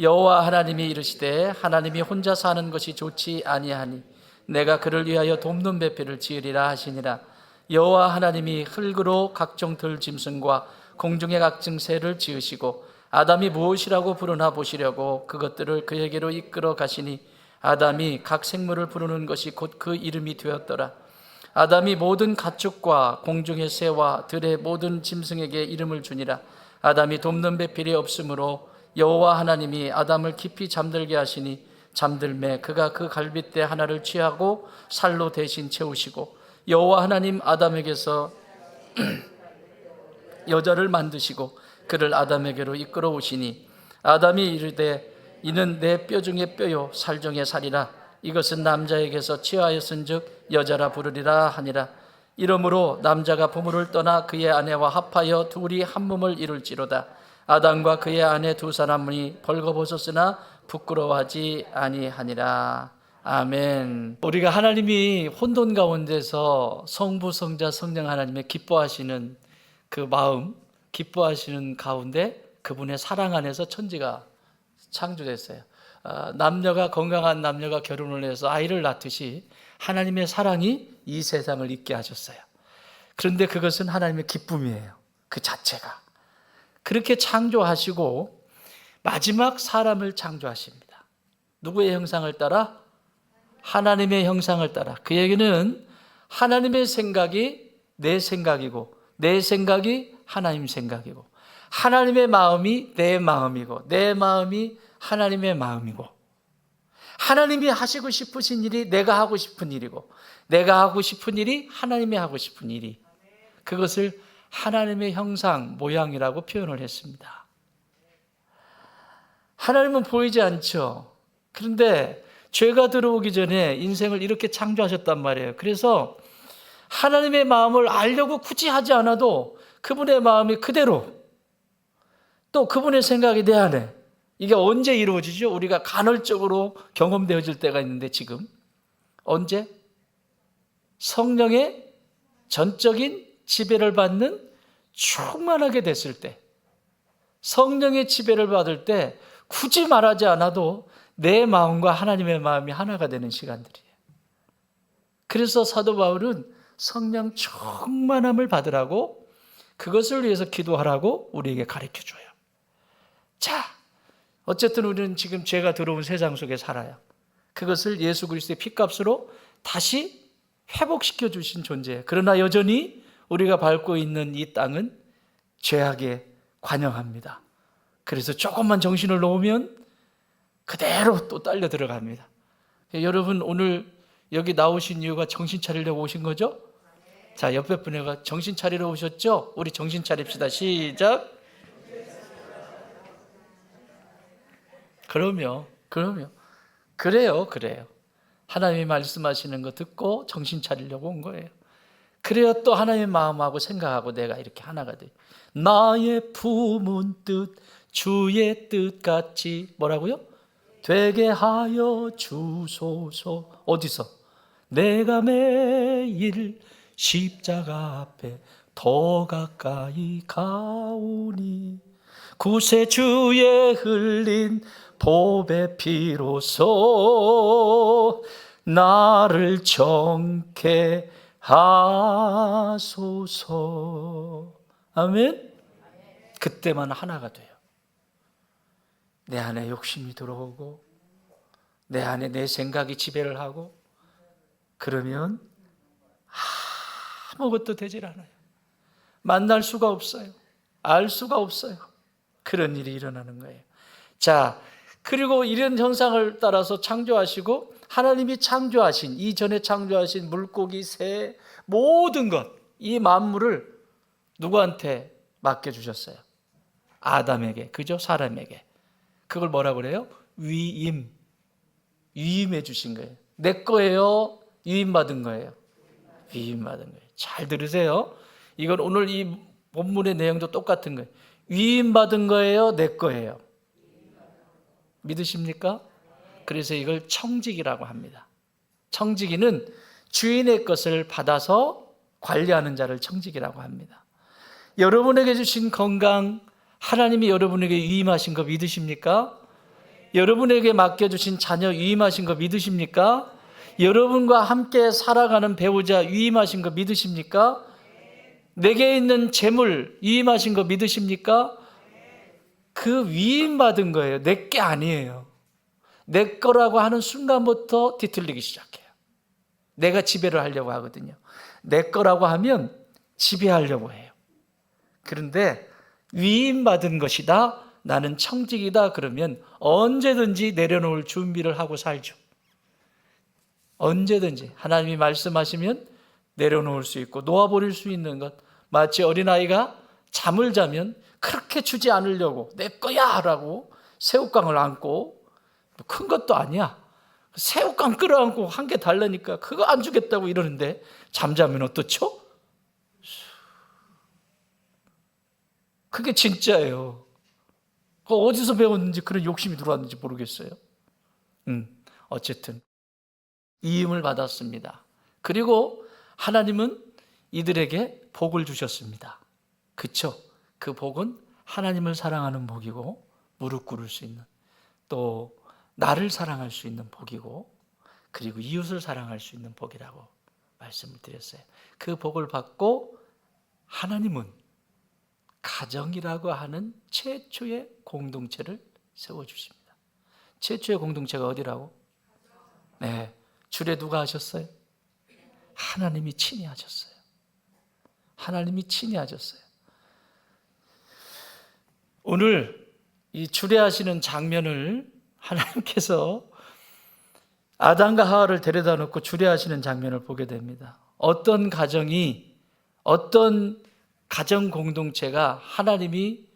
여호와 하나님이 이르시되 하나님이 혼자 사는 것이 좋지 아니하니 내가 그를 위하여 돕는 배필을 지으리라 하시니라. 여호와 하나님이 흙으로 각종 들짐승과 공중의 각종 새를 지으시고 아담이 무엇이라고 부르나 보시려고 그것들을 그에게로 이끌어 가시니 아담이 각 생물을 부르는 것이 곧 그 이름이 되었더라. 아담이 모든 가축과 공중의 새와 들의 모든 짐승에게 이름을 주니라. 아담이 돕는 배필이 없으므로 여호와 하나님이 아담을 깊이 잠들게 하시니 잠들매 그가 그 갈빗대 하나를 취하고 살로 대신 채우시고 여호와 하나님 아담에게서 여자를 만드시고 그를 아담에게로 이끌어 오시니 아담이 이르되 이는 내 뼈 중에 뼈요 살 중에 살이라. 이것은 남자에게서 취하였은즉 여자라 부르리라 하니라. 이러므로 남자가 부모를 떠나 그의 아내와 합하여 둘이 한 몸을 이룰지로다. 아담과 그의 아내 두 사람이 벌거벗었으나 부끄러워하지 아니하니라. 아멘. 우리가 하나님이 혼돈 가운데서 성부, 성자, 성령 하나님의 기뻐하시는 그 마음, 기뻐하시는 가운데 그분의 사랑 안에서 천지가 창조됐어요. 남녀가, 건강한 남녀가 결혼을 해서 아이를 낳듯이 하나님의 사랑이 이 세상을 있게 하셨어요. 그런데 그것은 하나님의 기쁨이에요. 그 자체가. 그렇게 창조하시고 마지막 사람을 창조하십니다. 누구의 형상을 따라? 하나님의 형상을 따라. 그 얘기는 하나님의 생각이 내 생각이고 내 생각이 하나님 생각이고 하나님의 마음이 내 마음이고 내 마음이 하나님의 마음이고 하나님이 하시고 싶으신 일이 내가 하고 싶은 일이고 내가 하고 싶은 일이 하나님이 하고 싶은 일이, 그것을 하나님의 형상, 모양이라고 표현을 했습니다. 하나님은 보이지 않죠. 그런데 죄가 들어오기 전에 인생을 이렇게 창조하셨단 말이에요. 그래서 하나님의 마음을 알려고 굳이 하지 않아도 그분의 마음이 그대로, 또 그분의 생각이 내 안에, 이게 언제 이루어지죠? 우리가 간헐적으로 경험되어질 때가 있는데 지금 언제? 성령의 전적인 지배를 받는, 충만하게 됐을 때, 성령의 지배를 받을 때 굳이 말하지 않아도 내 마음과 하나님의 마음이 하나가 되는 시간들이에요. 그래서 사도 바울은 성령 충만함을 받으라고, 그것을 위해서 기도하라고 우리에게 가르쳐줘요. 자, 어쨌든 우리는 지금 죄가 들어온 세상 속에 살아요. 그것을 예수 그리스도의 피값으로 다시 회복시켜 주신 존재예요. 그러나 여전히 우리가 밟고 있는 이 땅은 죄악에 관영합니다. 그래서 조금만 정신을 놓으면 그대로 또 딸려 들어갑니다. 여러분, 오늘 여기 나오신 이유가 정신 차리려고 오신 거죠? 자, 옆에 분에게 정신 차리러 오셨죠? 우리 정신 차립시다. 시작. 그럼요. 그래요. 하나님이 말씀하시는 거 듣고 정신 차리려고 온 거예요. 그래야 또 하나님의 마음하고 생각하고 내가 이렇게 하나가 돼요. 나의 품은 뜻 주의 뜻같이 뭐라고요? 되게 하여 주소서. 어디서? 내가 매일 십자가 앞에 더 가까이 가오니 구세주의 흘린 보배 피로써 나를 정케 하소서. 아멘. 그때만 하나가 돼요. 내 안에 욕심이 들어오고 내 안에 내 생각이 지배를 하고, 그러면 아무것도 되질 않아요. 만날 수가 없어요. 알 수가 없어요. 그런 일이 일어나는 거예요. 자, 그리고 이런 현상을 따라서 창조하시고, 하나님이 창조하신, 이전에 창조하신 물고기, 새, 모든 것, 이 만물을 누구한테 맡겨주셨어요? 아담에게, 그죠? 사람에게. 그걸 뭐라 그래요? 위임해 주신 거예요. 내 거예요? 위임받은 거예요? 위임받은 거예요. 잘 들으세요. 이건 오늘 이 본문의 내용도 똑같은 거예요. 위임받은 거예요? 내 거예요? 믿으십니까? 그래서 이걸 청지기라고 합니다. 청지기는 주인의 것을 받아서 관리하는 자를 청지기라고 합니다. 여러분에게 주신 건강, 하나님이 여러분에게 위임하신 거 믿으십니까? 여러분에게 맡겨주신 자녀 위임하신 거 믿으십니까? 여러분과 함께 살아가는 배우자 위임하신 거 믿으십니까? 내게 있는 재물 위임하신 거 믿으십니까? 그 위임받은 거예요. 내 게 아니에요. 내 거라고 하는 순간부터 뒤틀리기 시작해요. 내가 지배를 하려고 하거든요. 내 거라고 하면 지배하려고 해요. 그런데 위임받은 것이다, 나는 청직이다 그러면 언제든지 내려놓을 준비를 하고 살죠. 언제든지 하나님이 말씀하시면 내려놓을 수 있고 놓아버릴 수 있는 것, 마치 어린아이가 잠을 자면 그렇게 주지 않으려고 내 거야 라고 새우깡을 안고, 큰 것도 아니야, 새우깡 끌어안고 한 개 달라니까 그거 안 주겠다고 이러는데 잠자면 어떻죠? 그게 진짜예요. 그거 어디서 배웠는지 그런 욕심이 들어왔는지 모르겠어요. 어쨌든 이임을 받았습니다. 그리고 하나님은 이들에게 복을 주셨습니다. 그쵸? 그 복은 하나님을 사랑하는 복이고, 무릎 꿇을 수 있는, 또 나를 사랑할 수 있는 복이고, 그리고 이웃을 사랑할 수 있는 복이라고 말씀을 드렸어요. 그 복을 받고 하나님은 가정이라고 하는 최초의 공동체를 세워주십니다. 최초의 공동체가 어디라고? 네, 주례 누가 하셨어요? 하나님이 친히 하셨어요. 하나님이 친히 하셨어요. 오늘 이 주례하시는 장면을 하나님께서 아담과 하와를 데려다 놓고 주례하시는 장면을 보게 됩니다. 어떤 가정이, 어떤 가정 공동체가 하나님이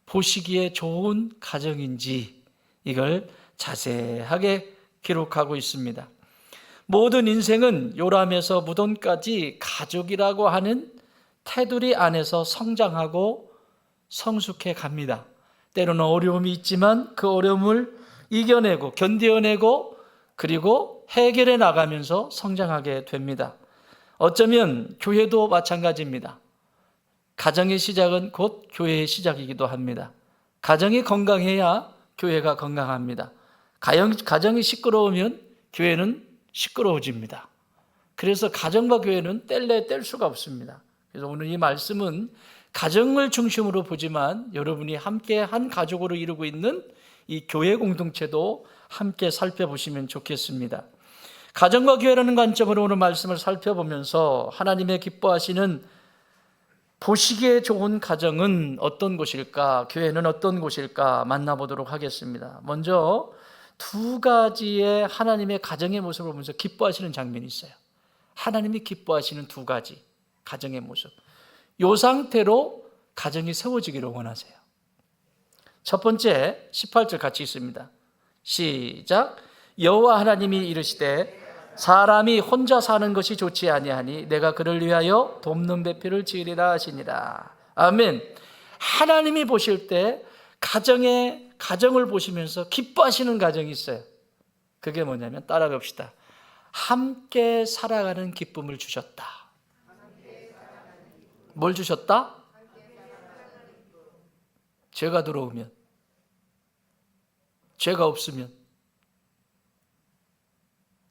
보시기에 좋은 가정인지 이걸 자세하게 기록하고 있습니다. 모든 인생은 요람에서 무덤까지 가족이라고 하는 테두리 안에서 성장하고 성숙해 갑니다. 때로는 어려움이 있지만 그 어려움을 이겨내고 견뎌내고 그리고 해결해 나가면서 성장하게 됩니다. 어쩌면 교회도 마찬가지입니다. 가정의 시작은 곧 교회의 시작이기도 합니다. 가정이 건강해야 교회가 건강합니다. 가정이 시끄러우면 교회는 시끄러워집니다. 그래서 가정과 교회는 뗄래 뗄 수가 없습니다. 그래서 오늘 이 말씀은 가정을 중심으로 보지만 여러분이 함께 한 가족으로 이루고 있는 이 교회 공동체도 함께 살펴보시면 좋겠습니다. 가정과 교회라는 관점으로 오늘 말씀을 살펴보면서 하나님의 기뻐하시는 보시기에 좋은 가정은 어떤 곳일까? 교회는 어떤 곳일까? 만나보도록 하겠습니다. 먼저 두 가지의 하나님의 가정의 모습을 보면서 기뻐하시는 장면이 있어요. 하나님이 기뻐하시는 두 가지 가정의 모습. 이 상태로 가정이 세워지기를 원하세요. 첫 번째 18절 같이 있습니다. 시작. 여호와 하나님이 이르시되 사람이 혼자 사는 것이 좋지 아니하니 내가 그를 위하여 돕는 배필을 지으리라 하시니라. 아멘. 하나님이 보실 때 가정을 보시면서 기뻐하시는 가정이 있어요. 그게 뭐냐면 따라갑시다. 함께 살아가는 기쁨을 주셨다. 뭘 주셨다? 죄가 들어오면, 죄가 없으면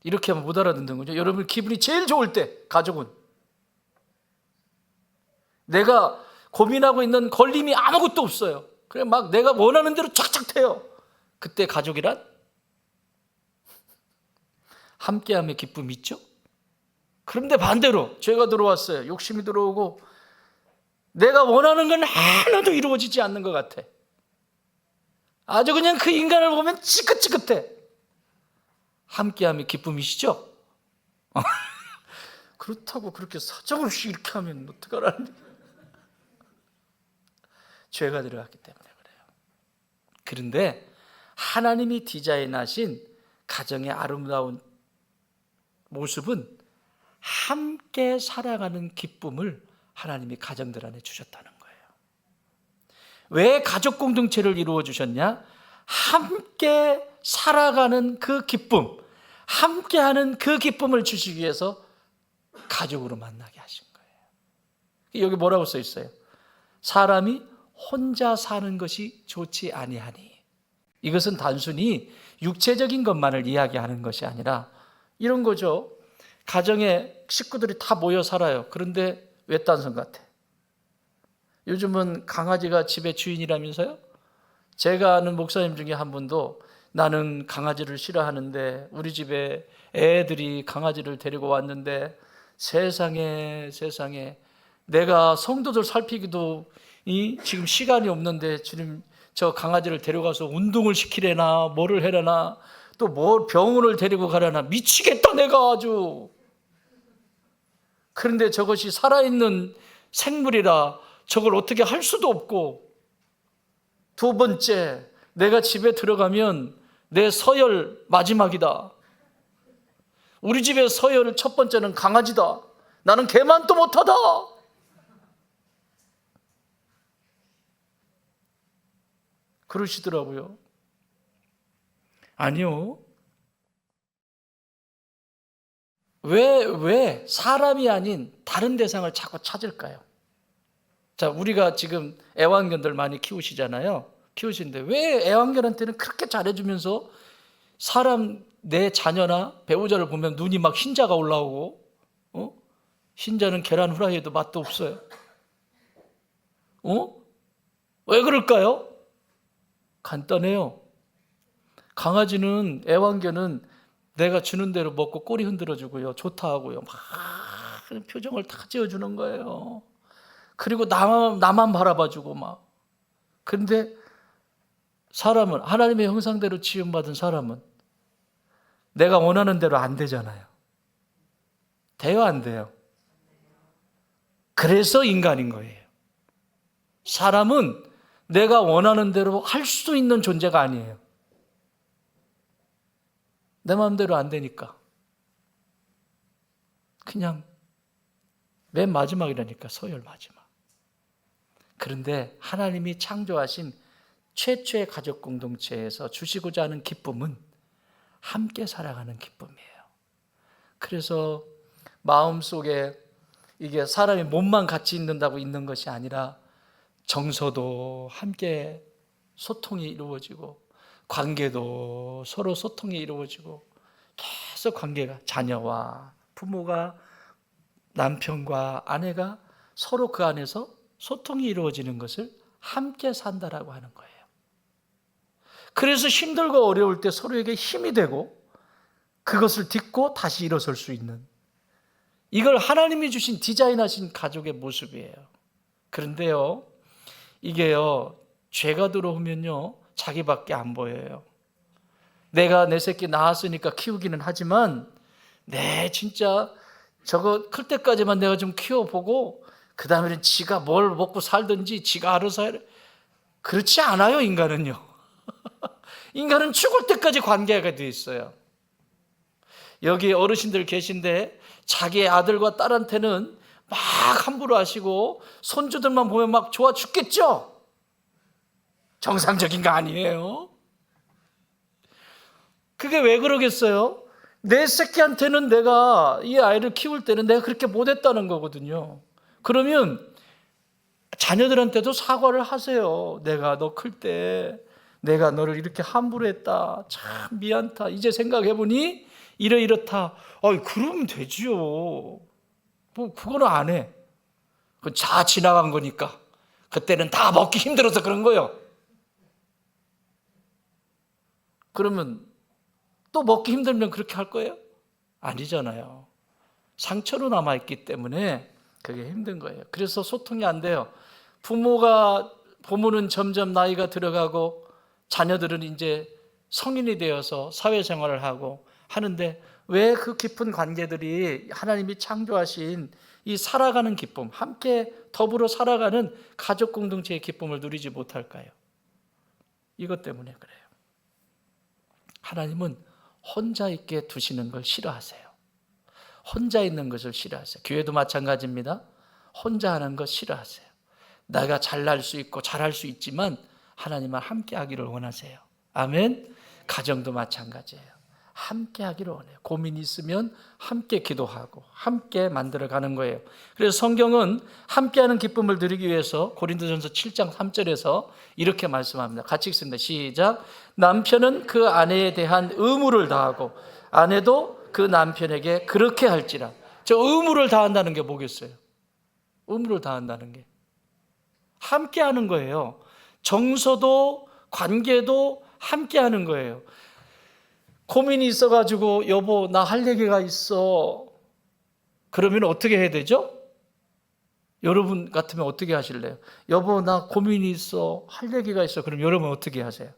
이렇게 하면 못 알아듣는 거죠. 여러분 기분이 제일 좋을 때 가족은, 내가 고민하고 있는 걸림이 아무것도 없어요. 그냥 막 내가 원하는 대로 착착 해요. 그때 가족이란 함께함의 기쁨이 있죠. 그런데 반대로 죄가 들어왔어요. 욕심이 들어오고 내가 원하는 건 하나도 이루어지지 않는 것 같아. 아주 그냥 그 인간을 보면 찌긋찌긋해. 함께함의 기쁨이시죠? 그렇다고 그렇게 사정없이 이렇게 하면 어떡하라는 거예요? 죄가 들어갔기 때문에 그래요. 그런데 하나님이 디자인하신 가정의 아름다운 모습은 함께 살아가는 기쁨을 하나님이 가정들 안에 주셨다는 거예요. 왜 가족 공동체를 이루어 주셨냐? 함께 살아가는 그 기쁨, 함께하는 그 기쁨을 주시기 위해서 가족으로 만나게 하신 거예요. 여기 뭐라고 써 있어요? 사람이 혼자 사는 것이 좋지 아니하니. 이것은 단순히 육체적인 것만을 이야기하는 것이 아니라 이런 거죠. 가정에 식구들이 다 모여 살아요. 그런데 외딴섬 같아. 요즘은 강아지가 집의 주인이라면서요? 제가 아는 목사님 중에 한 분도 나는 강아지를 싫어하는데 우리 집에 애들이 강아지를 데리고 왔는데 세상에 내가 성도들 살피기도 지금 시간이 없는데 지금 저 강아지를 데려가서 운동을 시키려나 뭐를 해려나 또 뭘 병원을 데리고 가려나 미치겠다 내가 아주. 그런데 저것이 살아있는 생물이라 저걸 어떻게 할 수도 없고, 두 번째, 내가 집에 들어가면 내 서열 마지막이다. 우리 집의 서열 첫 번째는 강아지다. 나는 개만 또 못하다. 그러시더라고요. 아니요. 왜 사람이 아닌 다른 대상을 자꾸 찾을까요? 자, 우리가 지금 애완견들 많이 키우시잖아요. 키우시는데 왜 애완견한테는 그렇게 잘해주면서 사람 내 자녀나 배우자를 보면 눈이 막 흰자가 올라오고, 흰자는 계란 후라이에도 맛도 없어요. 왜 그럴까요? 간단해요. 강아지는, 애완견은 내가 주는 대로 먹고 꼬리 흔들어 주고요, 좋다 하고요, 막 표정을 다 지어주는 거예요. 그리고 나만 바라봐 주고 막. 그런데 사람은, 하나님의 형상대로 지음받은 사람은 내가 원하는 대로 안 되잖아요. 돼요, 안 돼요? 그래서 인간인 거예요. 사람은 내가 원하는 대로 할 수 있는 존재가 아니에요. 내 마음대로 안 되니까. 그냥 맨 마지막이라니까, 서열 마지막. 그런데 하나님이 창조하신 최초의 가족 공동체에서 주시고자 하는 기쁨은 함께 살아가는 기쁨이에요. 그래서 마음속에 이게 사람이 몸만 같이 있는다고 있는 것이 아니라 정서도 함께 소통이 이루어지고 관계도 서로 소통이 이루어지고 계속 관계가, 자녀와 부모가, 남편과 아내가 서로 그 안에서 소통이 이루어지는 것을 함께 산다라고 하는 거예요. 그래서 힘들고 어려울 때 서로에게 힘이 되고 그것을 딛고 다시 일어설 수 있는, 이걸 하나님이 주신, 디자인하신 가족의 모습이에요. 그런데요, 이게요, 죄가 들어오면요, 자기밖에 안 보여요. 내가 내 새끼 낳았으니까 키우기는 하지만 진짜 저거 클 때까지만 내가 좀 키워보고 그 다음에는 지가 뭘 먹고 살든지 지가 알아서 해. 그렇지 않아요, 인간은요. 인간은 죽을 때까지 관계가 돼 있어요. 여기 어르신들 계신데 자기의 아들과 딸한테는 막 함부로 하시고 손주들만 보면 막 좋아 죽겠죠? 정상적인 거 아니에요? 그게 왜 그러겠어요? 내 새끼한테는 내가 이 아이를 키울 때는 내가 그렇게 못했다는 거거든요. 그러면 자녀들한테도 사과를 하세요. 내가 너 클 때 내가 너를 이렇게 함부로 했다. 참 미안하다. 이제 생각해보니 이렇다. 그러면 되지요. 뭐 그거는 안 해. 그건 다 지나간 거니까. 그때는 다 먹기 힘들어서 그런 거예요. 그러면 또 먹기 힘들면 그렇게 할 거예요? 아니잖아요. 상처로 남아있기 때문에 그게 힘든 거예요. 그래서 소통이 안 돼요. 부모는 점점 나이가 들어가고 자녀들은 이제 성인이 되어서 사회생활을 하고 하는데 왜 그 깊은 관계들이 하나님이 창조하신 이 살아가는 기쁨, 함께 더불어 살아가는 가족 공동체의 기쁨을 누리지 못할까요? 이것 때문에 그래요. 하나님은 혼자 있게 두시는 걸 싫어하세요. 혼자 있는 것을 싫어하세요. 교회도 마찬가지입니다. 혼자 하는 것 싫어하세요. 내가 잘날 수 있고 잘할 수 있지만 하나님과 함께 하기를 원하세요. 아멘. 가정도 마찬가지예요. 함께 하기를 원해요. 고민이 있으면 함께 기도하고 함께 만들어가는 거예요. 그래서 성경은 함께하는 기쁨을 누리기 위해서 고린도전서 7장 3절에서 이렇게 말씀합니다. 같이 읽습니다. 시작. 남편은 그 아내에 대한 의무를 다하고 아내도 그 남편에게 그렇게 할지라. 저 의무를 다한다는 게 뭐겠어요? 의무를 다한다는 게 함께하는 거예요. 정서도 관계도 함께하는 거예요. 고민이 있어가지고 여보 나 할 얘기가 있어. 그러면 어떻게 해야 되죠? 여러분 같으면 어떻게 하실래요? 여보 나 고민이 있어. 할 얘기가 있어. 그럼 여러분 어떻게 하세요?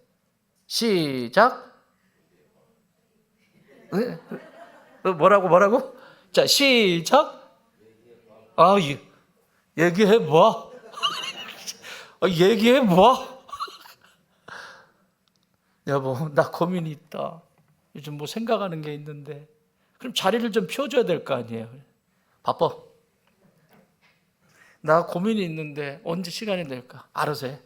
시작. 뭐라고? 자 시작. 얘기해봐. 얘기해봐. 여보 나 고민이 있다. 요즘 뭐 생각하는 게 있는데. 그럼 자리를 좀 펴줘야 될 거 아니에요. 바빠. 나 고민이 있는데 언제 시간이 될까? 알아서 해.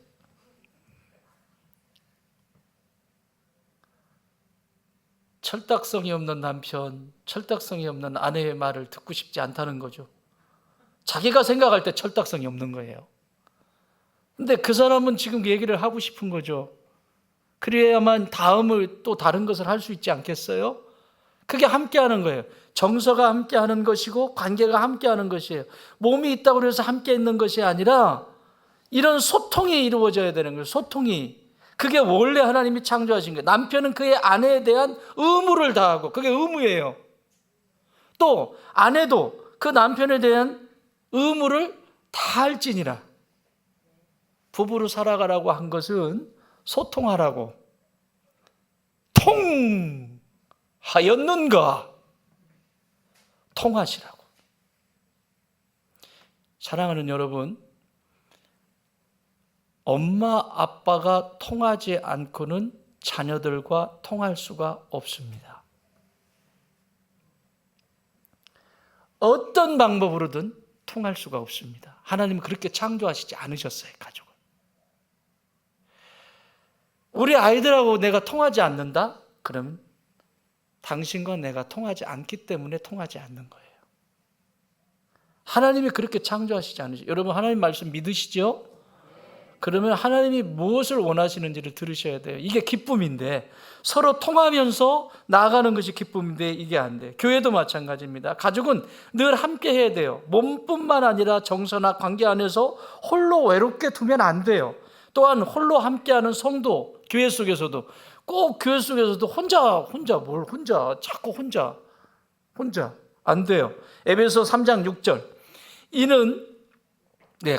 철딱성이 없는 남편, 철딱성이 없는 아내의 말을 듣고 싶지 않다는 거죠. 자기가 생각할 때 철딱성이 없는 거예요. 근데 그 사람은 지금 얘기를 하고 싶은 거죠. 그래야만 다음을 또 다른 것을 할 수 있지 않겠어요? 그게 함께하는 거예요. 정서가 함께하는 것이고 관계가 함께하는 것이에요. 몸이 있다고 해서 함께 있는 것이 아니라 이런 소통이 이루어져야 되는 거예요. 소통이. 그게 원래 하나님이 창조하신 거예요. 남편은 그의 아내에 대한 의무를 다하고, 그게 의무예요. 또 아내도 그 남편에 대한 의무를 다할지니라. 부부로 살아가라고 한 것은 소통하라고. 통하였는가? 통하시라고. 사랑하는 여러분, 엄마 아빠가 통하지 않고는 자녀들과 통할 수가 없습니다. 어떤 방법으로든 통할 수가 없습니다. 하나님은 그렇게 창조하시지 않으셨어요, 가족을. 우리 아이들하고 내가 통하지 않는다? 그러면 당신과 내가 통하지 않기 때문에 통하지 않는 거예요. 하나님이 그렇게 창조하시지 않으시죠. 여러분 하나님 말씀 믿으시죠? 그러면 하나님이 무엇을 원하시는지를 들으셔야 돼요. 이게 기쁨인데, 서로 통하면서 나아가는 것이 기쁨인데 이게 안 돼요. 교회도 마찬가지입니다. 가족은 늘 함께 해야 돼요. 몸뿐만 아니라 정서나 관계 안에서 홀로 외롭게 두면 안 돼요. 또한 홀로 함께하는 성도, 교회 속에서도 꼭 교회 속에서도 자꾸 혼자 안 돼요. 에베소 3장 6절. 이는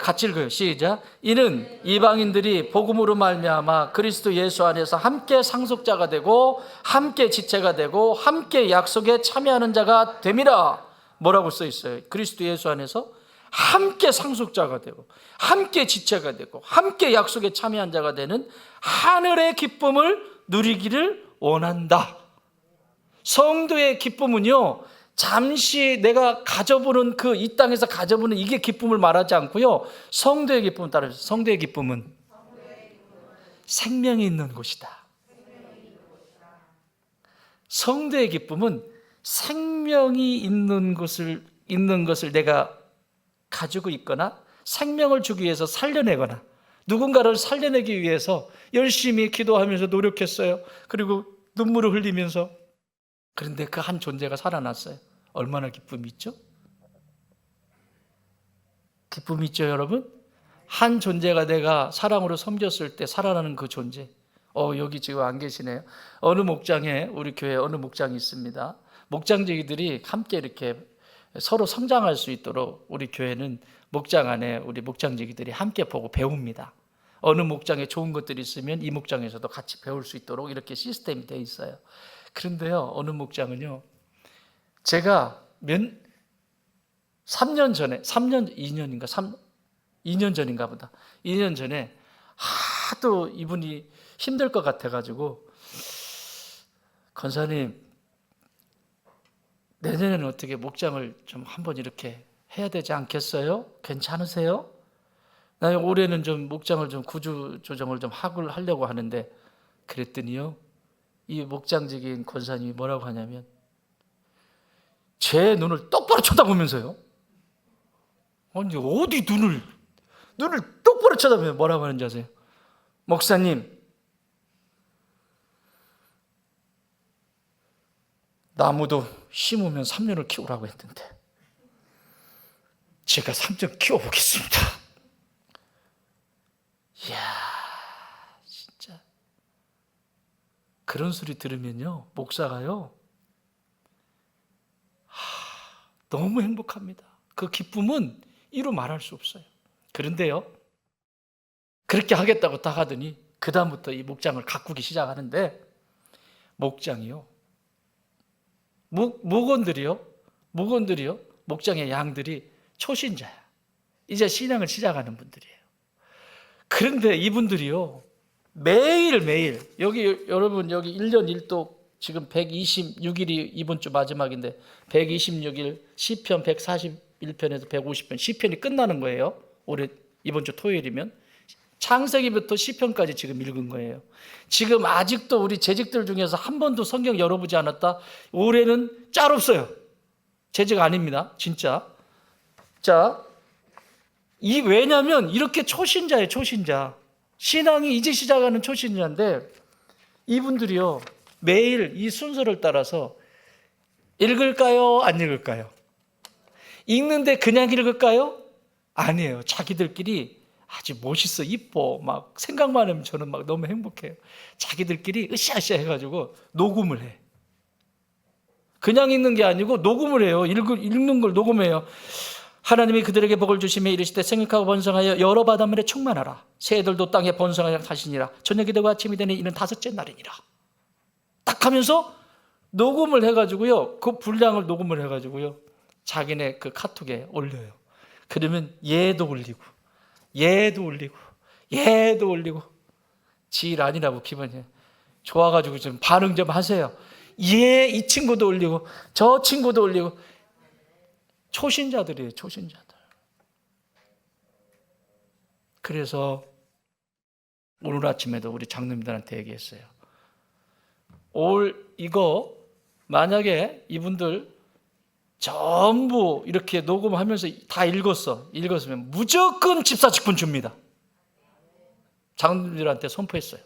같이 읽어요. 시작. 이는 이방인들이 복음으로 말미암아 그리스도 예수 안에서 함께 상속자가 되고 함께 지체가 되고 함께 약속에 참여하는 자가 됨이라. 뭐라고 써 있어요? 그리스도 예수 안에서 함께 상속자가 되고 함께 지체가 되고 함께 약속에 참여한 자가 되는 하늘의 기쁨을 누리기를 원한다. 성도의 기쁨은요, 잠시 내가 가져보는 이 땅에서 가져보는 이게 기쁨을 말하지 않고요, 성도의 기쁨은 따르죠. 성도의 기쁨은 생명이 있는 곳이다. 성도의 기쁨은 생명이 있는 것을 내가 가지고 있거나 생명을 주기 위해서 살려내거나 누군가를 살려내기 위해서 열심히 기도하면서 노력했어요. 그리고 눈물을 흘리면서. 그런데 그 한 존재가 살아났어요. 얼마나 기쁨이 있죠? 기쁨이 있죠, 여러분? 한 존재가 내가 사랑으로 섬겼을 때 살아나는 그 존재. 여기 지금 안 계시네요. 어느 목장에, 우리 교회에 어느 목장이 있습니다. 목장지기들이 함께 이렇게 서로 성장할 수 있도록 우리 교회는 목장 안에 우리 목장지기들이 함께 보고 배웁니다. 어느 목장에 좋은 것들이 있으면 이 목장에서도 같이 배울 수 있도록 이렇게 시스템이 되어 있어요. 그런데요, 어느 목장은요, 제가 2년 전인가 보다. 2년 전에 하도 이분이 힘들 것 같아가지고, 권사님, 내년에는 어떻게 목장을 좀 한번 이렇게 해야 되지 않겠어요? 괜찮으세요? 나 올해는 좀 목장을 좀 구조 조정을 좀 하려고 하는데, 그랬더니요, 이 목장직인 권사님이 뭐라고 하냐면 제 눈을 똑바로 쳐다보면서요. 아니 어디 눈을 똑바로 쳐다보면 뭐라고 하는지 아세요? 목사님, 나무도 심으면 3년을 키우라고 했는데 제가 3년 키워보겠습니다. 이야, 진짜 그런 소리 들으면요, 목사가요, 너무 행복합니다. 그 기쁨은 이루 말할 수 없어요. 그런데요, 그렇게 하겠다고 딱 하더니 그 다음부터 이 목장을 가꾸기 시작하는데, 목장이요, 목원들이요, 목장의 양들이 초신자야. 이제 신앙을 시작하는 분들이에요. 그런데 이분들이요, 매일매일, 여러분, 여기 1년 1독 지금 126일이 이번 주 마지막인데, 126일, 시편 141편에서 150편, 시편이 끝나는 거예요. 올해, 이번 주 토요일이면. 창세기부터 시편까지 지금 읽은 거예요. 지금 아직도 우리 재직들 중에서 한 번도 성경 열어보지 않았다? 올해는 짤 없어요. 재직 아닙니다. 진짜. 자, 왜냐면 이렇게 초신자예요, 초신자. 신앙이 이제 시작하는 초신자인데, 이분들이요, 매일 이 순서를 따라서 읽을까요? 안 읽을까요? 읽는데 그냥 읽을까요? 아니에요. 자기들끼리 아주 멋있어, 이뻐, 막 생각만 하면 저는 막 너무 행복해요. 자기들끼리 으쌰으쌰 해가지고 녹음을 해. 그냥 읽는 게 아니고 녹음을 해요. 읽는 걸 녹음해요. 하나님이 그들에게 복을 주시며 이르시되 생육하고 번성하여 여러 바닷물에 충만하라. 새들도 땅에 번성하여 하시니라. 저녁이 되고 아침이 되니 이는 5째 날이니라. 딱 하면서 녹음을 해가지고요, 그 분량을 녹음을 해가지고요, 자기네 그 카톡에 올려요. 그러면 얘도 올리고 지일 아니라고 기분이 좋아가지고 좀 반응 좀 하세요. 이 친구도 올리고 저 친구도 올리고. 초신자들이에요, 초신자들. 그래서 오늘 아침에도 우리 장로님들한테 얘기했어요. 이거 만약에 이분들 전부 이렇게 녹음하면서 다 읽었으면 무조건 집사직분 줍니다. 장로님들한테 선포했어요.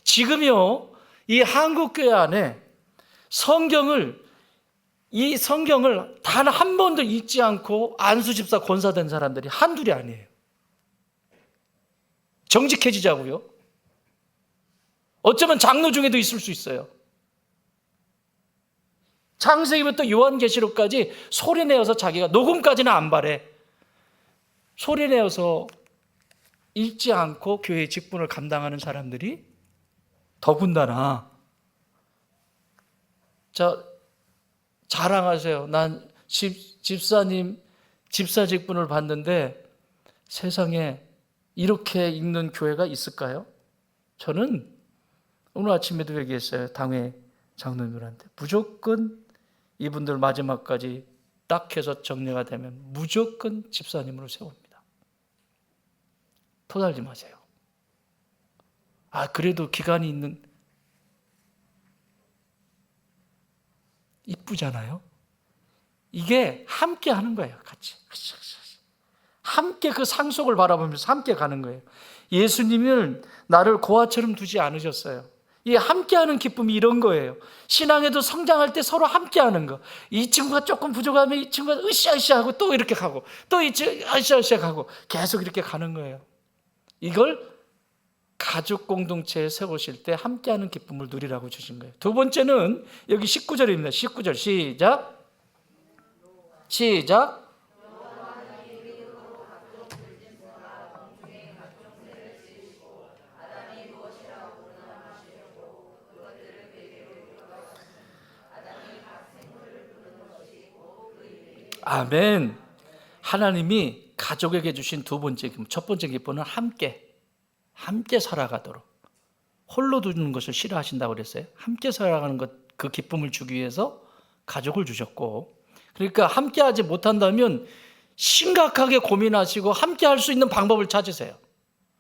지금요, 이 한국교회 안에 이 성경을 단 한 번도 읽지 않고 안수집사 권사된 사람들이 한둘이 아니에요. 정직해지자고요. 어쩌면 장로 중에도 있을 수 있어요. 창세기부터 요한계시록까지 소리내어서 자기가, 녹음까지는 안 바래, 소리내어서 읽지 않고 교회의 직분을 감당하는 사람들이 더군다나, 자랑하세요. 난 집사님 집사 직분을 받는데 세상에 이렇게 읽는 교회가 있을까요? 저는 오늘 아침에도 얘기했어요. 당회 장로님들한테 무조건 이분들 마지막까지 딱 해서 정리가 되면 무조건 집사님으로 세웁니다. 토달지 마세요. 그래도 기간이 있는, 이쁘잖아요. 이게 함께 하는 거예요. 같이 함께 그 상속을 바라보면서 함께 가는 거예요. 예수님은 나를 고아처럼 두지 않으셨어요. 이 함께하는 기쁨이 이런 거예요. 신앙에도 성장할 때 서로 함께하는 거. 이 친구가 조금 부족하면 이 친구가 으쌰으쌰 하고 또 이렇게 가고 또 으쌰으쌰 하고 계속 이렇게 가는 거예요. 이걸 가족 공동체에 세우실 때 함께하는 기쁨을 누리라고 주신 거예요. 두 번째는 여기 19절입니다. 19절 시작. 아멘. 하나님이 가족에게 주신 두 번째 기쁨, 첫 번째 기쁨은 함께 살아가도록, 홀로 두는 것을 싫어하신다고 그랬어요. 함께 살아가는 것, 그 기쁨을 주기 위해서 가족을 주셨고, 그러니까 함께 하지 못한다면 심각하게 고민하시고 함께 할 수 있는 방법을 찾으세요.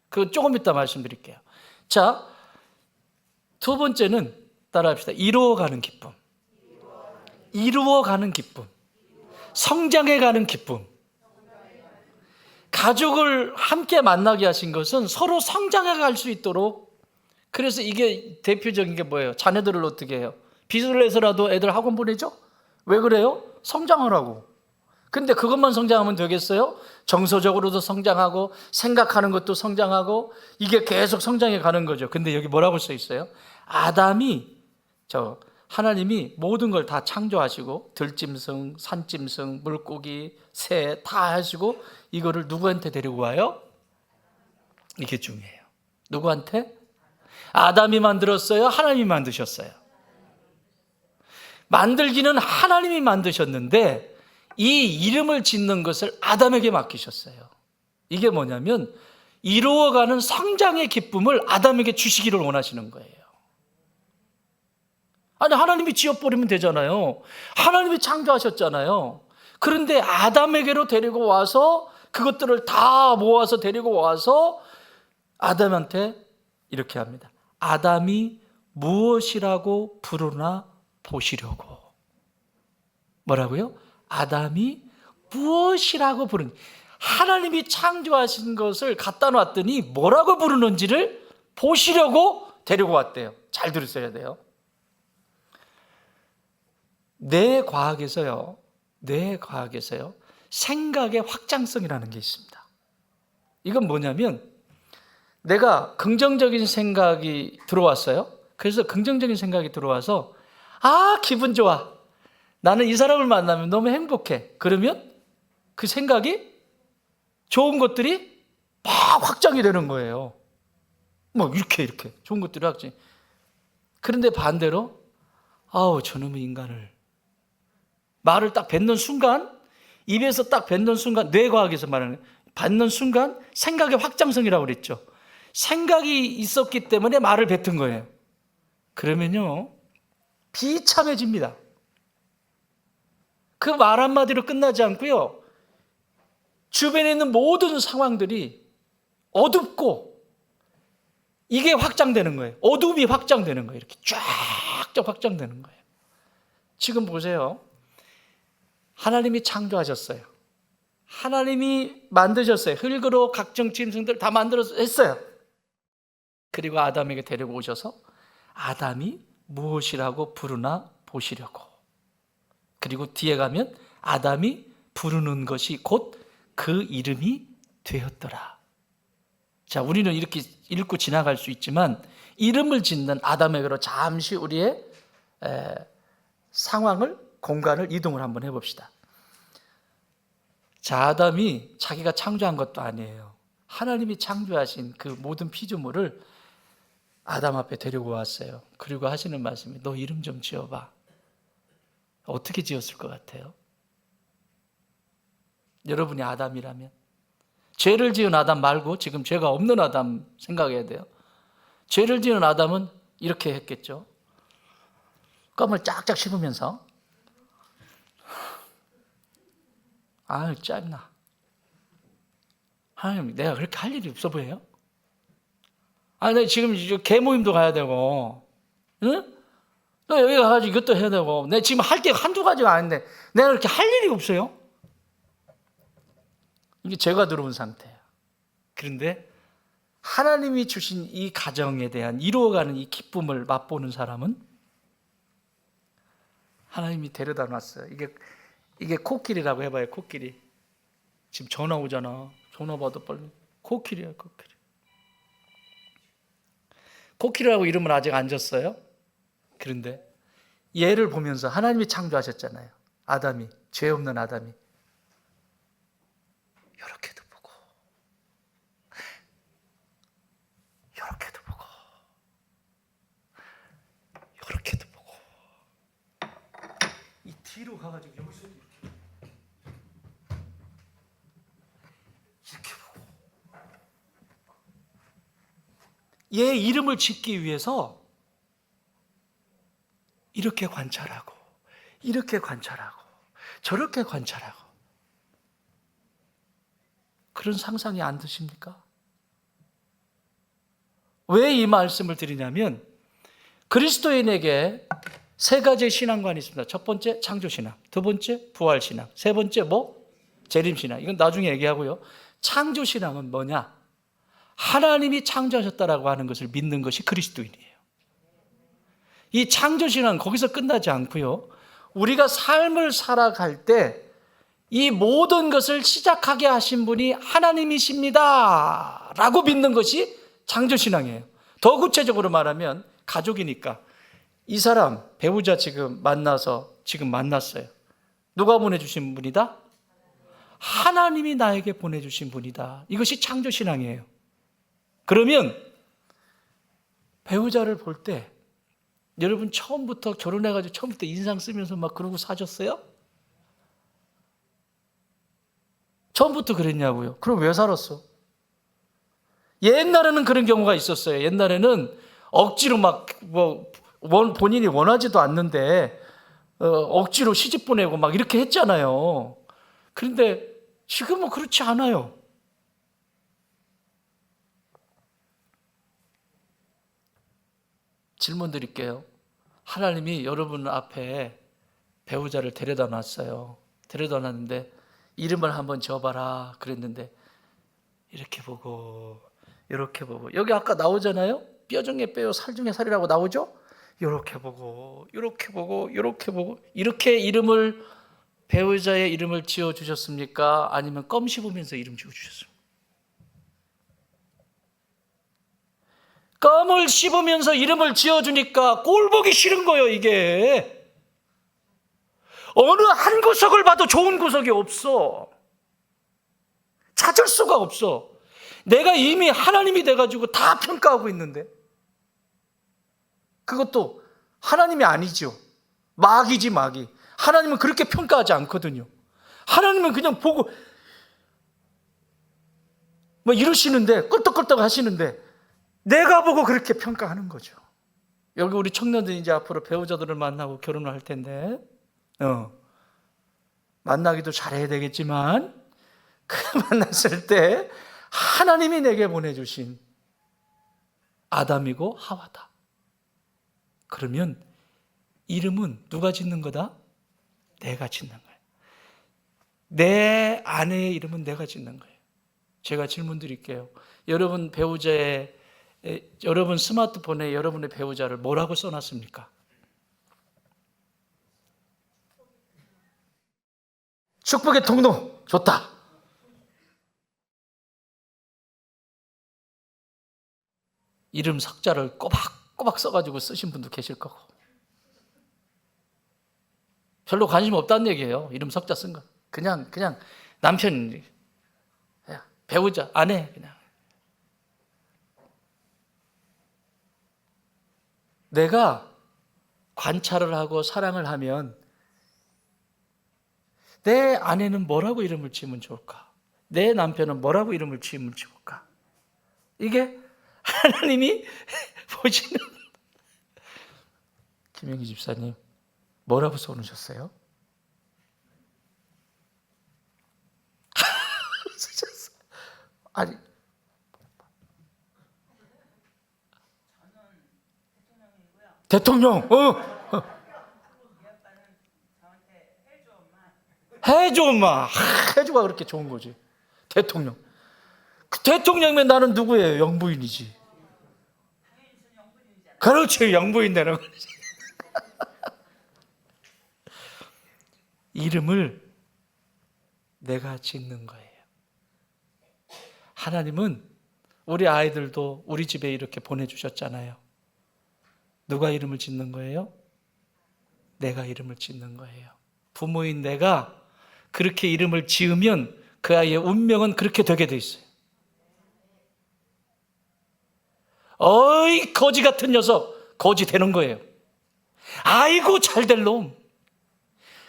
그건 조금 이따 말씀드릴게요. 자, 두 번째는 따라합시다. 이루어가는 기쁨. 이루어가는 기쁨. 성장해가는 기쁨. 가족을 함께 만나게 하신 것은 서로 성장해 갈 수 있도록, 그래서 이게 대표적인 게 뭐예요? 자녀들을 어떻게 해요? 빚을 내서라도 애들 학원 보내죠? 왜 그래요? 성장하라고. 근데 그것만 성장하면 되겠어요? 정서적으로도 성장하고 생각하는 것도 성장하고 이게 계속 성장해 가는 거죠. 근데 여기 뭐라고 써 있어요? 하나님이 모든 걸 다 창조하시고 들짐승, 산짐승, 물고기, 새 다 하시고 이거를 누구한테 데리고 와요? 이게 중요해요. 누구한테? 아담이 만들었어요? 하나님이 만드셨어요? 만들기는 하나님이 만드셨는데 이 이름을 짓는 것을 아담에게 맡기셨어요. 이게 뭐냐면 이루어가는 성장의 기쁨을 아담에게 주시기를 원하시는 거예요. 아니, 하나님이 지어버리면 되잖아요. 하나님이 창조하셨잖아요. 그런데 아담에게로 데리고 와서 그것들을 다 모아서 데리고 와서 아담한테 이렇게 합니다. 아담이 무엇이라고 부르나 보시려고. 뭐라고요? 아담이 무엇이라고 부르는, 하나님이 창조하신 것을 갖다 놨더니 뭐라고 부르는지를 보시려고 데리고 왔대요. 잘 들으셔야 돼요. 뇌과학에서요, 생각의 확장성이라는 게 있습니다. 이건 뭐냐면 내가 긍정적인 생각이 들어왔어요. 그래서 긍정적인 생각이 들어와서 기분 좋아. 나는 이 사람을 만나면 너무 행복해. 그러면 그 생각이 좋은 것들이 막 확장이 되는 거예요. 뭐 이렇게 좋은 것들이 확장이. 그런데 반대로 저놈의 인간을, 말을 딱 뱉는 순간, 입에서 딱 뱉는 순간, 뇌과학에서 말하는 뱉는 순간 생각의 확장성이라고 그랬죠. 생각이 있었기 때문에 말을 뱉은 거예요. 그러면요, 비참해집니다. 그 말 한마디로 끝나지 않고요, 주변에 있는 모든 상황들이 어둡고 이게 확장되는 거예요. 어둠이 확장되는 거예요. 이렇게 쫙쫙 확장되는 거예요. 지금 보세요. 하나님이 창조하셨어요. 하나님이 만드셨어요. 흙으로 각종 짐승들 다 만들어서 했어요. 그리고 아담에게 데리고 오셔서 아담이 무엇이라고 부르나 보시려고. 그리고 뒤에 가면 아담이 부르는 것이 곧 그 이름이 되었더라. 자, 우리는 이렇게 읽고 지나갈 수 있지만 이름을 짓는 아담에게로 잠시 우리의 상황을, 공간을 이동을 한번 해봅시다. 자, 아담이 자기가 창조한 것도 아니에요. 하나님이 창조하신 그 모든 피조물을 아담 앞에 데리고 왔어요. 그리고 하시는 말씀이 너 이름 좀 지어봐. 어떻게 지었을 것 같아요? 여러분이 아담이라면, 죄를 지은 아담 말고 지금 죄가 없는 아담 생각해야 돼요. 죄를 지은 아담은 이렇게 했겠죠. 껌을 쫙쫙 씹으면서 짜증나. 하나님, 내가 그렇게 할 일이 없어 보여요? 내가 지금 개모임도 가야 되고, 응? 너 여기 가가지고 이것도 해야 되고, 내가 지금 할 게 한두 가지가 아닌데 내가 그렇게 할 일이 없어요? 이게 죄가 들어온 상태예요. 그런데 하나님이 주신 이 가정에 대한 이루어가는 이 기쁨을 맛보는 사람은 하나님이 데려다 놨어요. 이게 코끼리라고 해봐요. 코끼리. 지금 전화 오잖아. 전화 받아 빨리. 코끼리야, 코끼리. 코끼리라고 이름을 아직 안 줬어요. 그런데 얘를 보면서 하나님이 창조하셨잖아요. 아담이, 죄 없는 아담이. 이렇게도 보고, 이렇게도 보고, 이렇게도 보고, 이 뒤로 가가지고 여기서 이렇게 보고, 얘 이름을 짓기 위해서 이렇게 관찰하고, 이렇게 관찰하고, 저렇게 관찰하고. 그런 상상이 안 드십니까? 왜 이 말씀을 드리냐면 그리스도인에게 세 가지의 신앙관이 있습니다. 첫 번째 창조신앙, 두 번째 부활신앙, 세 번째 재림신앙. 이건 나중에 얘기하고요. 창조신앙은 뭐냐? 하나님이 창조하셨다라고 하는 것을 믿는 것이 그리스도인이에요. 이 창조신앙은 거기서 끝나지 않고요. 우리가 삶을 살아갈 때 이 모든 것을 시작하게 하신 분이 하나님이십니다 라고 믿는 것이 창조신앙이에요. 더 구체적으로 말하면 가족이니까 이 사람 배우자 지금 만났어요. 누가 보내주신 분이다? 하나님이 나에게 보내주신 분이다. 이것이 창조신앙이에요. 그러면 배우자를 볼 때 여러분 처음부터 결혼해가지고 처음부터 인상 쓰면서 막 그러고 사셨어요? 처음부터 그랬냐고요? 그럼 왜 살았어? 옛날에는 그런 경우가 있었어요. 옛날에는 억지로 본인이 원하지도 않는데 억지로 시집 보내고 막 이렇게 했잖아요. 그런데 지금은 그렇지 않아요. 질문 드릴게요. 하나님이 여러분 앞에 배우자를 데려다 놨어요. 데려다 놨는데 이름을 한번 지어봐라 그랬는데 이렇게 보고 이렇게 보고, 여기 아까 나오잖아요. 뼈 중에 뼈요 살 중에 살이라고 나오죠. 이렇게 보고 이렇게 보고 이렇게 보고, 이렇게 이름을 배우자의 이름을 지어주셨습니까? 아니면 껌 씹으면서 이름 지어주셨습니까? 껌을 씹으면서 이름을 지어주니까 꼴 보기 싫은 거예요. 이게 어느 한 구석을 봐도 좋은 구석이 없어. 찾을 수가 없어. 내가 이미 하나님이 돼가지고 다 평가하고 있는데, 그것도 하나님이 아니죠. 마귀지, 마귀. 하나님은 그렇게 평가하지 않거든요. 하나님은 그냥 보고 뭐 이러시는데, 꿀떡꿀떡 하시는데 내가 보고 그렇게 평가하는 거죠. 여기 우리 청년들이 이제 앞으로 배우자들을 만나고 결혼을 할 텐데 만나기도 잘해야 되겠지만 그 만났을 때 하나님이 내게 보내주신 아담이고 하와다. 그러면 이름은 누가 짓는 거다? 내가 짓는 거예요. 내 아내의 이름은 내가 짓는 거예요. 제가 질문 드릴게요. 여러분 여러분 스마트폰에 여러분의 배우자를 뭐라고 써놨습니까? 축복의 통로. 좋다. 이름 석자를 꼬박꼬박 써가지고 쓰신 분도 계실 거고, 별로 관심 없다는 얘기예요. 이름 석자 쓴 거. 그냥 남편, 배우자, 아내, 그냥. 내가 관찰을 하고 사랑을 하면 내 아내는 뭐라고 이름을 지으면 좋을까? 내 남편은 뭐라고 이름을 지으면 좋을까? 이게 하나님이 보시는. 김영희 집사님, 뭐라고 써놓으셨어요? 아니, 대통령. 해줘 엄마. 해줘가 그렇게 좋은 거지. 대통령. 그 대통령이면 나는 누구예요? 영부인이지. 그렇지, 영부인 되는 거지. 이름을 내가 짓는 거예요. 하나님은 우리 아이들도 우리 집에 이렇게 보내주셨잖아요. 누가 이름을 짓는 거예요? 내가 이름을 짓는 거예요. 부모인 내가 그렇게 이름을 지으면 그 아이의 운명은 그렇게 되게 돼 있어요. 어이 거지 같은 녀석, 거지 되는 거예요. 아이고 잘 될 놈,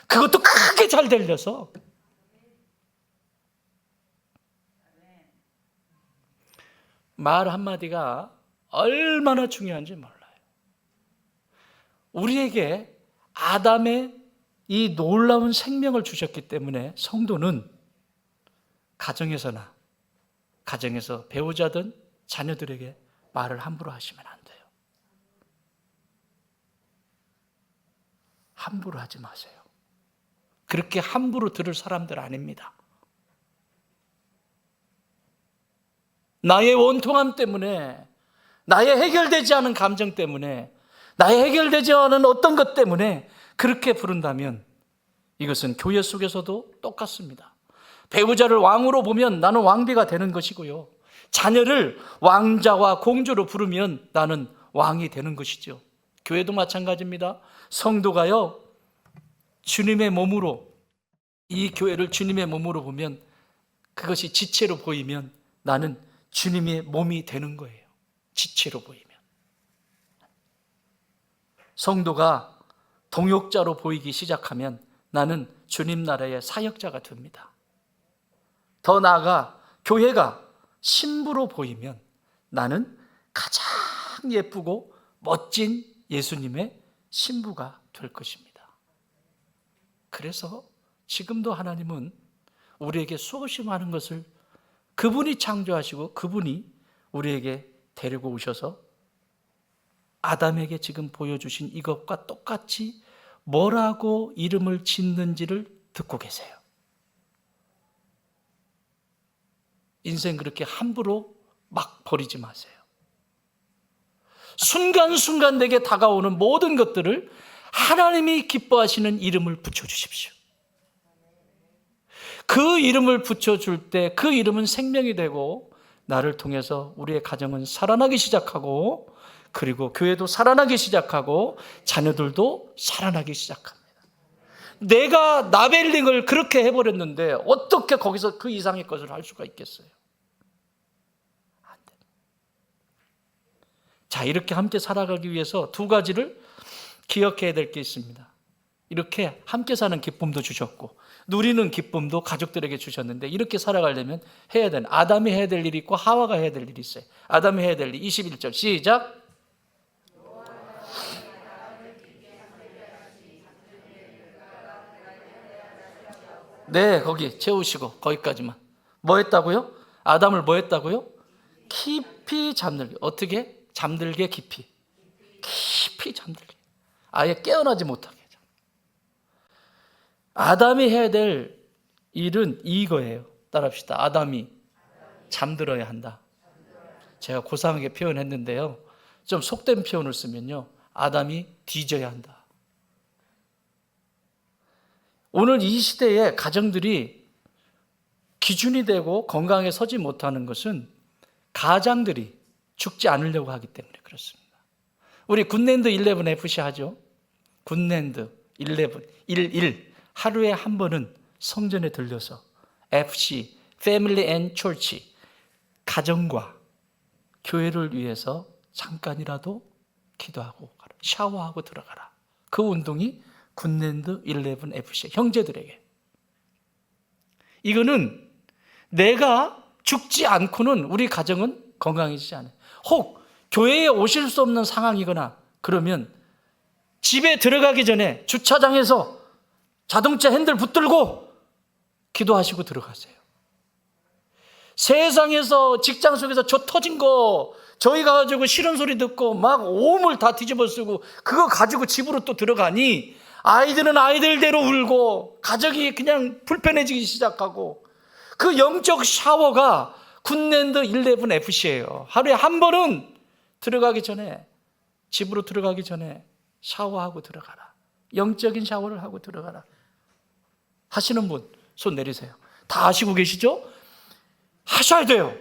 그것도 크게 잘 될 녀석. 말 한마디가 얼마나 중요한지 몰라요. 우리에게 아담의 이 놀라운 생명을 주셨기 때문에 성도는 가정에서 배우자든 자녀들에게 말을 함부로 하시면 안 돼요. 함부로 하지 마세요. 그렇게 함부로 들을 사람들 아닙니다. 나의 원통함 때문에, 나의 해결되지 않은 감정 때문에, 나의 해결되지 않은 어떤 것 때문에 그렇게 부른다면 이것은 교회 속에서도 똑같습니다. 배우자를 왕으로 보면 나는 왕비가 되는 것이고요, 자녀를 왕자와 공주로 부르면 나는 왕이 되는 것이죠. 교회도 마찬가지입니다. 성도가요, 주님의 몸으로, 이 교회를 주님의 몸으로 보면, 그것이 지체로 보이면 나는 주님의 몸이 되는 거예요. 지체로 보이면. 성도가 동역자로 보이기 시작하면 나는 주님 나라의 사역자가 됩니다. 더 나아가 교회가 신부로 보이면 나는 가장 예쁘고 멋진 예수님의 신부가 될 것입니다. 그래서 지금도 하나님은 우리에게 수없이 많은 것을 그분이 창조하시고 그분이 우리에게 데리고 오셔서 아담에게 지금 보여주신 이것과 똑같이 뭐라고 이름을 짓는지를 듣고 계세요. 인생 그렇게 함부로 막 버리지 마세요. 순간순간 내게 다가오는 모든 것들을 하나님이 기뻐하시는 이름을 붙여주십시오. 그 이름을 붙여줄 때 그 이름은 생명이 되고 나를 통해서 우리의 가정은 살아나기 시작하고, 그리고 교회도 살아나기 시작하고 자녀들도 살아나기 시작합니다. 내가 나벨링을 그렇게 해버렸는데 어떻게 거기서 그 이상의 것을 할 수가 있겠어요? 안 돼. 자, 이렇게 함께 살아가기 위해서 두 가지를 기억해야 될 게 있습니다. 이렇게 함께 사는 기쁨도 주셨고 누리는 기쁨도 가족들에게 주셨는데, 이렇게 살아가려면 해야 되는, 아담이 해야 될 일이 있고 하와가 해야 될 일이 있어요. 아담이 해야 될 일, 21절 시작. 네, 거기 채우시고 거기까지만. 뭐 했다고요? 아담을 뭐 했다고요? 깊이 잠들게. 어떻게? 잠들게 깊이. 깊이 잠들게. 아예 깨어나지 못하게. 아담이 해야 될 일은 이거예요. 따라합시다. 아담이 잠들어야 한다. 제가 고상하게 표현했는데요, 좀 속된 표현을 쓰면요, 아담이 뒤져야 한다. 오늘 이 시대에 가정들이 기준이 되고 건강에 서지 못하는 것은 가장들이 죽지 않으려고 하기 때문에 그렇습니다. 우리 굿랜드 11FC 하죠. 굿랜드 11 하루에 한 번은 성전에 들려서 FC, Family and Church, 가정과 교회를 위해서 잠깐이라도 기도하고 샤워하고 들어가라. 그 운동이 굿랜드 11FC 형제들에게. 이거는 내가 죽지 않고는 우리 가정은 건강해지지 않아요. 혹 교회에 오실 수 없는 상황이거나 그러면 집에 들어가기 전에 주차장에서 자동차 핸들 붙들고 기도하시고 들어가세요. 세상에서, 직장 속에서 저 터진 거 저희 가가지고 싫은 소리 듣고 막 오물 다 뒤집어 쓰고 그거 가지고 집으로 또 들어가니 아이들은 아이들대로 울고 가족이 그냥 불편해지기 시작하고, 그 영적 샤워가 굿랜드 11FC예요. 하루에 한 번은 들어가기 전에, 집으로 들어가기 전에 샤워하고 들어가라. 영적인 샤워를 하고 들어가라. 하시는 분 손 내리세요. 다 하시고 계시죠? 하셔야 돼요.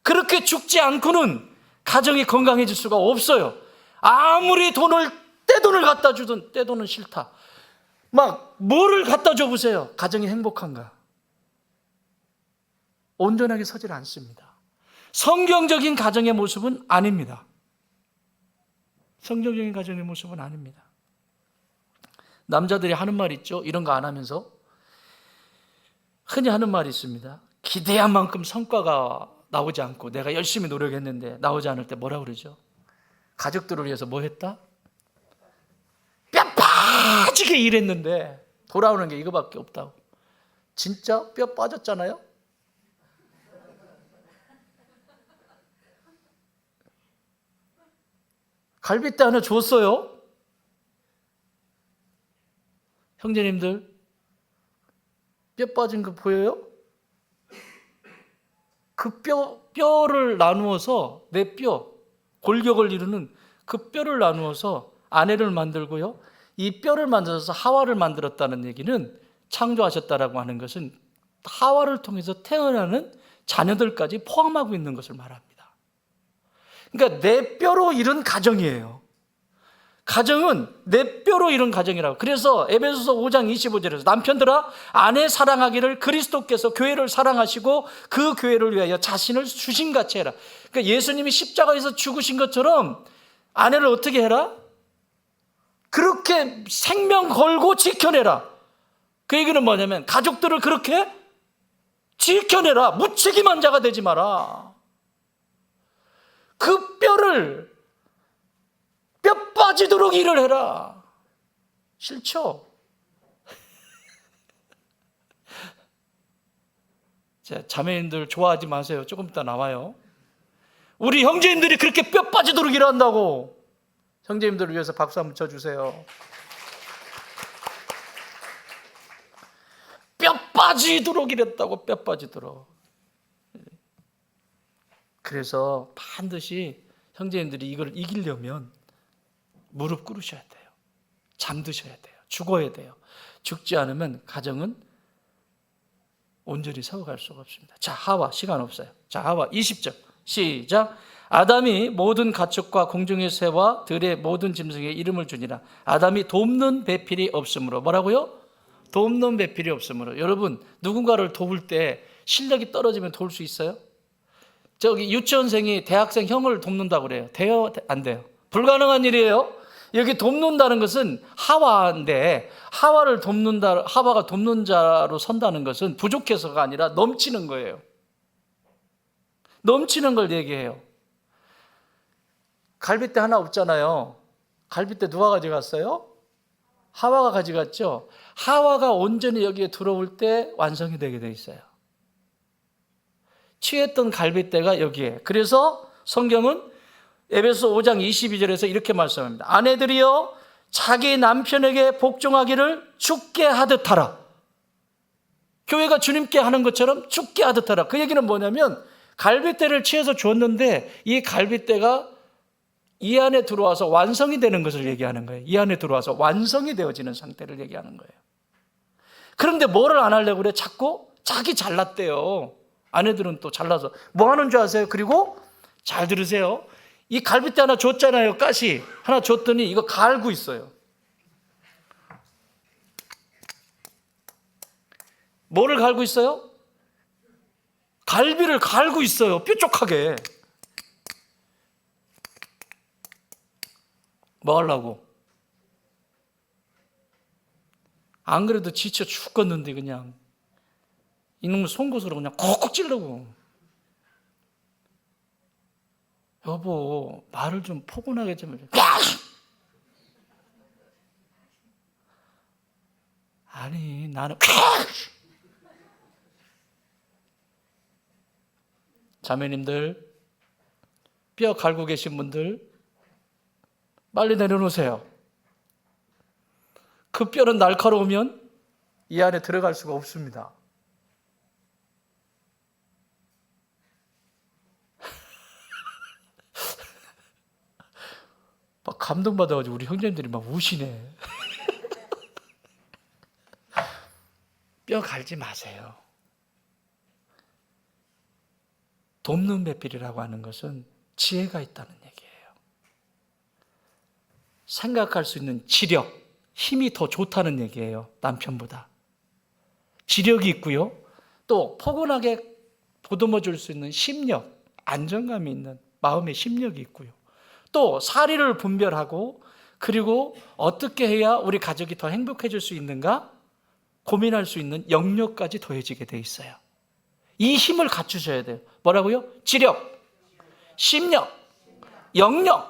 그렇게 죽지 않고는 가정이 건강해질 수가 없어요. 아무리 떼돈을 갖다 주든 떼돈은 싫다. 막 뭐를 갖다 줘 보세요. 가정이 행복한가? 온전하게 서질 않습니다. 성경적인 가정의 모습은 아닙니다. 성경적인 가정의 모습은 아닙니다. 남자들이 하는 말 있죠. 이런 거 안 하면서 흔히 하는 말이 있습니다. 기대한 만큼 성과가 나오지 않고 내가 열심히 노력했는데 나오지 않을 때 뭐라 그러죠? 가족들을 위해서 뭐 했다? 뼈 빠지게 일했는데 돌아오는 게 이거밖에 없다고. 진짜 뼈 빠졌잖아요? 갈비뼈 하나 줬어요? 형제님들, 뼈 빠진 거 보여요? 그 뼈를 나누어서 내 뼈, 골격을 이루는 그 뼈를 나누어서 아내를 만들고요. 이 뼈를 만들어서 하와를 만들었다는 얘기는, 창조하셨다라고 하는 것은 하와를 통해서 태어나는 자녀들까지 포함하고 있는 것을 말합니다. 그러니까 내 뼈로 이룬 가정이에요. 가정은 내 뼈로 이룬 가정이라고. 그래서 에베소서 5장 25절에서 남편들아 아내 사랑하기를 그리스도께서 교회를 사랑하시고 그 교회를 위하여 자신을 주신같이 해라. 그러니까 예수님이 십자가에서 죽으신 것처럼 아내를 어떻게 해라? 그렇게 생명 걸고 지켜내라. 그 얘기는 뭐냐면 가족들을 그렇게 지켜내라. 무책임한 자가 되지 마라. 그 뼈를 뼈 빠지도록 일을 해라. 싫죠? 자매님들 좋아하지 마세요. 조금 이따 나와요. 우리 형제님들이 그렇게 뼈 빠지도록 일한다고. 형제님들을 위해서 박수 한번 쳐주세요. 뼈 빠지도록 일했다고. 뼈 빠지도록. 그래서 반드시 형제님들이 이걸 이기려면 무릎 꿇으셔야 돼요. 잠드셔야 돼요. 죽어야 돼요. 죽지 않으면 가정은 온전히 세워갈 수가 없습니다. 자, 하와, 시간 없어요. 자, 하와 20절 시작. 아담이 모든 가축과 공중의 새와 들의 모든 짐승에 이름을 주니라. 아담이 돕는 배필이 없으므로. 뭐라고요? 돕는 배필이 없으므로. 여러분, 누군가를 도울 때 실력이 떨어지면 도울 수 있어요? 저기 유치원생이 대학생 형을 돕는다고 그래요. 돼요? 안 돼요? 불가능한 일이에요. 여기 돕는다는 것은 하와인데, 하와를 돕는다, 하와가 돕는 자로 선다는 것은 부족해서가 아니라 넘치는 거예요. 넘치는 걸 얘기해요. 갈빗대 하나 없잖아요. 갈빗대 누가 가져갔어요? 하와가 가져갔죠. 하와가 온전히 여기에 들어올 때 완성이 되게 돼 있어요. 취했던 갈빗대가 여기에. 그래서 성경은 에베소 5장 22절에서 이렇게 말씀합니다. 아내들이여 자기 남편에게 복종하기를 주께 하듯 하라. 교회가 주님께 하는 것처럼 주께 하듯 하라. 그 얘기는 뭐냐면 갈빗대를 취해서 줬는데 이 갈빗대가 이 안에 들어와서 완성이 되는 것을 얘기하는 거예요. 이 안에 들어와서 완성이 되어지는 상태를 얘기하는 거예요. 그런데 뭐를 안 하려고 그래? 자꾸 자기 잘났대요. 아내들은 또 잘나서 뭐 하는 줄 아세요? 그리고 잘 들으세요. 이 갈빗대 하나 줬잖아요. 가시 하나 줬더니 이거 갈고 있어요. 뭐를 갈고 있어요? 갈비를 갈고 있어요. 뾰족하게. 뭐 하려고? 안 그래도 지쳐 죽겠는데 그냥 이놈의 송곳으로 그냥 콕콕 찌르고. 여보, 말을 좀 포근하게 좀 해줘. 아니, 나는 자매님들, 뼈 갈고 계신 분들 빨리 내려놓으세요. 그 뼈는 날카로우면 이 안에 들어갈 수가 없습니다. 막 감동받아가지고 우리 형제님들이 막 우시네. 뼈 갈지 마세요. 돕는 배필이라고 하는 것은 지혜가 있다는 얘기예요. 생각할 수 있는 지력, 힘이 더 좋다는 얘기예요. 남편보다. 지력이 있고요. 또 포근하게 보듬어 줄 수 있는 심력, 안정감이 있는 마음의 심력이 있고요. 또 사리를 분별하고 그리고 어떻게 해야 우리 가족이 더 행복해질 수 있는가 고민할 수 있는 영역까지 더해지게 돼 있어요. 이 힘을 갖추셔야 돼요. 뭐라고요? 지력, 심력, 영역.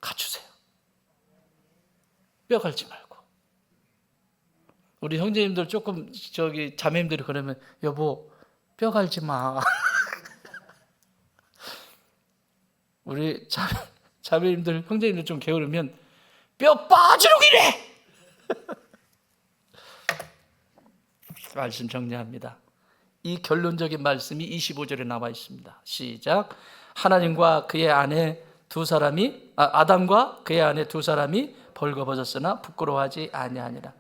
갖추세요. 뼈 갈지 말고. 우리 형제님들 조금 자매님들이 그러면 여보 뼈 갈지 마. 우리 자매님들, 형제님들 좀 게으르면 뼈 빠지려고 이래. 말씀 정리합니다. 이 결론적인 말씀이 25절에 나와 있습니다. 시작. 하나님과 그의 아내 두 사람이 아담과 그의 아내 두 사람이 벌거벗었으나 부끄러워하지 아니하니라.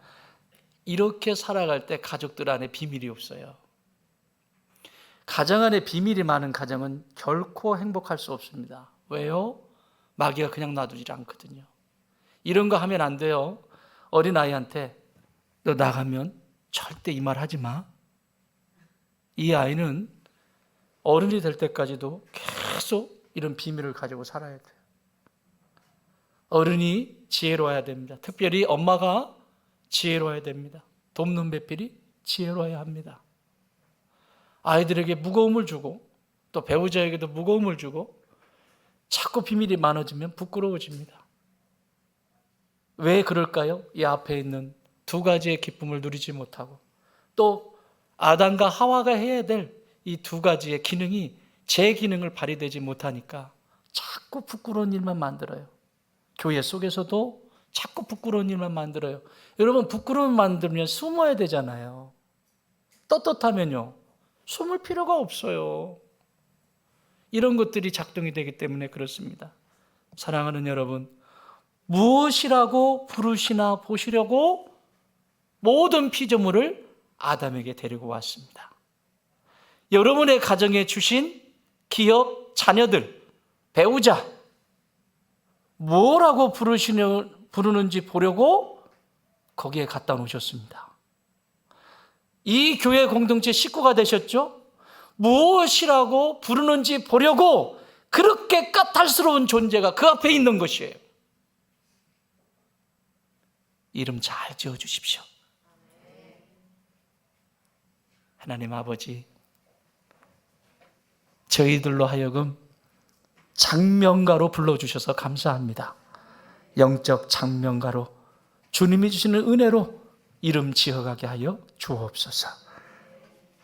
이렇게 살아갈 때 가족들 안에 비밀이 없어요. 가정 안에 비밀이 많은 가정은 결코 행복할 수 없습니다. 왜요? 마귀가 그냥 놔두질 않거든요. 이런 거 하면 안 돼요. 어린아이한테 너 나가면 절대 이 말 하지 마. 이 아이는 어른이 될 때까지도 계속 이런 비밀을 가지고 살아야 돼요. 어른이 지혜로워야 됩니다. 특별히 엄마가 지혜로워야 됩니다. 돕는 배필이 지혜로워야 합니다. 아이들에게 무거움을 주고 또 배우자에게도 무거움을 주고 자꾸 비밀이 많아지면 부끄러워집니다. 왜 그럴까요? 이 앞에 있는 두 가지의 기쁨을 누리지 못하고 또 아담과 하와가 해야 될 이 두 가지의 기능이 제 기능을 발휘되지 못하니까 자꾸 부끄러운 일만 만들어요. 교회 속에서도 자꾸 부끄러운 일만 만들어요. 여러분, 부끄러움 만들면 숨어야 되잖아요. 떳떳하면요, 숨을 필요가 없어요. 이런 것들이 작동이 되기 때문에 그렇습니다. 사랑하는 여러분, 무엇이라고 부르시나 보시려고 모든 피조물을 아담에게 데리고 왔습니다. 여러분의 가정에 주신 기업, 자녀들, 배우자, 뭐라고 부르는지 보려고 거기에 갖다 놓으셨습니다. 이 교회 공동체 식구가 되셨죠? 무엇이라고 부르는지 보려고 그렇게 까탈스러운 존재가 그 앞에 있는 것이에요. 이름 잘 지어주십시오. 하나님 아버지, 저희들로 하여금 장명가로 불러주셔서 감사합니다. 영적 장명가로 주님이 주시는 은혜로 이름 지어가게 하여 주옵소서.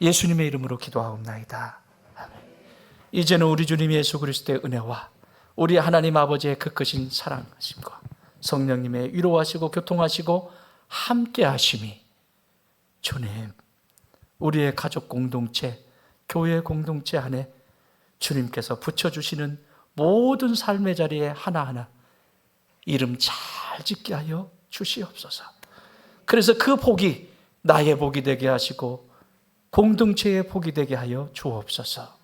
예수님의 이름으로 기도하옵나이다. 아멘. 이제는 우리 주님 예수 그리스도의 은혜와 우리 하나님 아버지의 그 크신 사랑하심과 성령님의 위로하시고 교통하시고 함께 하심이 주님, 우리의 가족 공동체, 교회 공동체 안에 주님께서 붙여주시는 모든 삶의 자리에 하나하나 이름 잘 짓게 하여 주시옵소서. 그래서 그 복이 나의 복이 되게 하시고 공동체의 복이 되게 하여 주옵소서.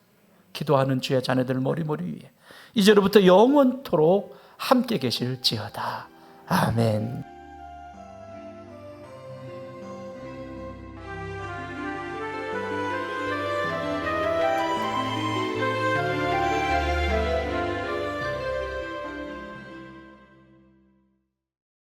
기도하는 주의 자녀들 머리머리 위에 이제로부터 영원토록 함께 계실지어다. 아멘.